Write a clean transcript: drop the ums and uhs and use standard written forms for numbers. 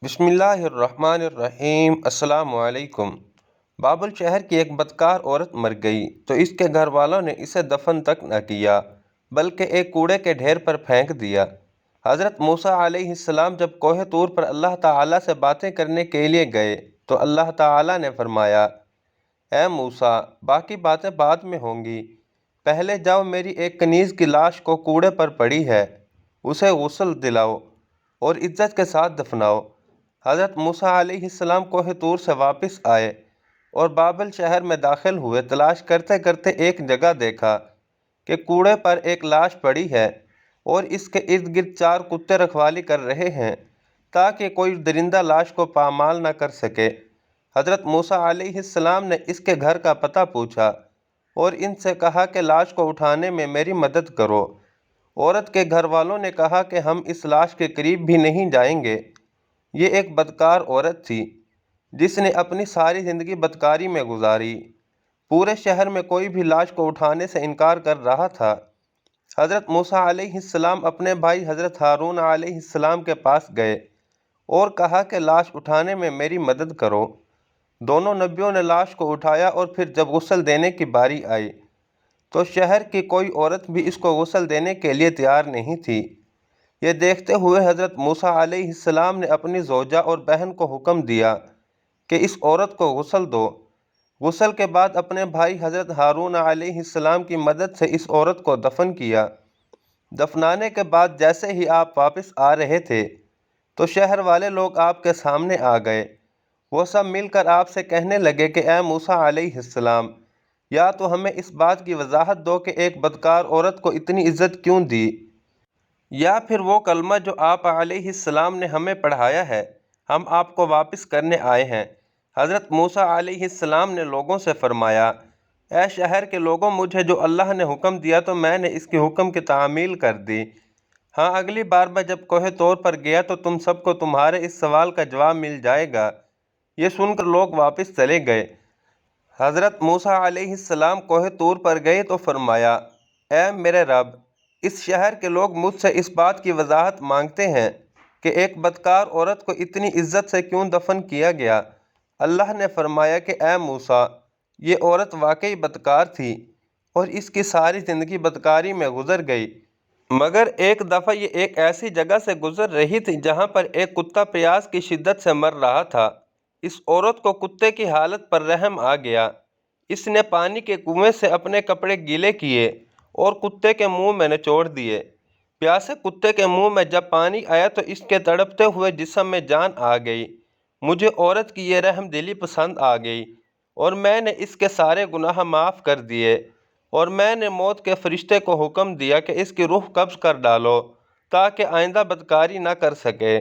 بسم اللہ الرحمن الرحیم۔ السلام علیکم۔ بابل شہر کی ایک بدکار عورت مر گئی تو اس کے گھر والوں نے اسے دفن تک نہ کیا بلکہ ایک کوڑے کے ڈھیر پر پھینک دیا۔ حضرت موسیٰ علیہ السلام جب کوہ طور پر اللہ تعالیٰ سے باتیں کرنے کے لیے گئے تو اللہ تعالیٰ نے فرمایا، اے موسیٰ، باقی باتیں بعد میں ہوں گی، پہلے جاؤ میری ایک کنیز کی لاش کو کوڑے پر پڑی ہے، اسے غسل دلاؤ اور عزت کے ساتھ دفناؤ۔ حضرت موسیٰ علیہ السلام کوہ طور سے واپس آئے اور بابل شہر میں داخل ہوئے۔ تلاش کرتے کرتے ایک جگہ دیکھا کہ کوڑے پر ایک لاش پڑی ہے اور اس کے ارد گرد 4 کتے رکھوالی کر رہے ہیں تاکہ کوئی درندہ لاش کو پامال نہ کر سکے۔ حضرت موسیٰ علیہ السلام نے اس کے گھر کا پتہ پوچھا اور ان سے کہا کہ لاش کو اٹھانے میں میری مدد کرو۔ عورت کے گھر والوں نے کہا کہ ہم اس لاش کے قریب بھی نہیں جائیں گے۔ یہ ایک بدکار عورت تھی جس نے اپنی ساری زندگی بدکاری میں گزاری۔ پورے شہر میں کوئی بھی لاش کو اٹھانے سے انکار کر رہا تھا۔ حضرت موسیٰ علیہ السلام اپنے بھائی حضرت ہارون علیہ السلام کے پاس گئے اور کہا کہ لاش اٹھانے میں میری مدد کرو۔ دونوں نبیوں نے لاش کو اٹھایا اور پھر جب غسل دینے کی باری آئی تو شہر کی کوئی عورت بھی اس کو غسل دینے کے لیے تیار نہیں تھی۔ یہ دیکھتے ہوئے حضرت موسیٰ علیہ السلام نے اپنی زوجہ اور بہن کو حکم دیا کہ اس عورت کو غسل دو۔ غسل کے بعد اپنے بھائی حضرت ہارون علیہ السلام کی مدد سے اس عورت کو دفن کیا۔ دفنانے کے بعد جیسے ہی آپ واپس آ رہے تھے تو شہر والے لوگ آپ کے سامنے آ گئے۔ وہ سب مل کر آپ سے کہنے لگے کہ اے موسیٰ علیہ السلام، یا تو ہمیں اس بات کی وضاحت دو کہ ایک بدکار عورت کو اتنی عزت کیوں دی، یا پھر وہ کلمہ جو آپ علیہ السلام نے ہمیں پڑھایا ہے ہم آپ کو واپس کرنے آئے ہیں۔ حضرت موسیٰ علیہ السلام نے لوگوں سے فرمایا، اے شہر کے لوگوں، مجھے جو اللہ نے حکم دیا تو میں نے اس کے حکم کی تعمیل کر دی۔ ہاں، اگلی بار میں جب کوہ طور پر گیا تو تم سب کو تمہارے اس سوال کا جواب مل جائے گا۔ یہ سن کر لوگ واپس چلے گئے۔ حضرت موسیٰ علیہ السلام کوہ طور پر گئے تو فرمایا، اے میرے رب، اس شہر کے لوگ مجھ سے اس بات کی وضاحت مانگتے ہیں کہ ایک بدکار عورت کو اتنی عزت سے کیوں دفن کیا گیا۔ اللہ نے فرمایا کہ اے موسیٰ، یہ عورت واقعی بدکار تھی اور اس کی ساری زندگی بدکاری میں گزر گئی، مگر ایک دفعہ یہ ایک ایسی جگہ سے گزر رہی تھی جہاں پر ایک کتا پیاس کی شدت سے مر رہا تھا۔ اس عورت کو کتے کی حالت پر رحم آ گیا۔ اس نے پانی کے کنویں سے اپنے کپڑے گیلے کیے اور کتے کے منہ میں نچوڑ دیے۔ پیاسے کتے کے منہ میں جب پانی آیا تو اس کے تڑپتے ہوئے جسم میں جان آ گئی۔ مجھے عورت کی یہ رحم دلی پسند آ گئی اور میں نے اس کے سارے گناہ معاف کر دیے، اور میں نے موت کے فرشتے کو حکم دیا کہ اس کی روح قبض کر ڈالو تاکہ آئندہ بدکاری نہ کر سکے۔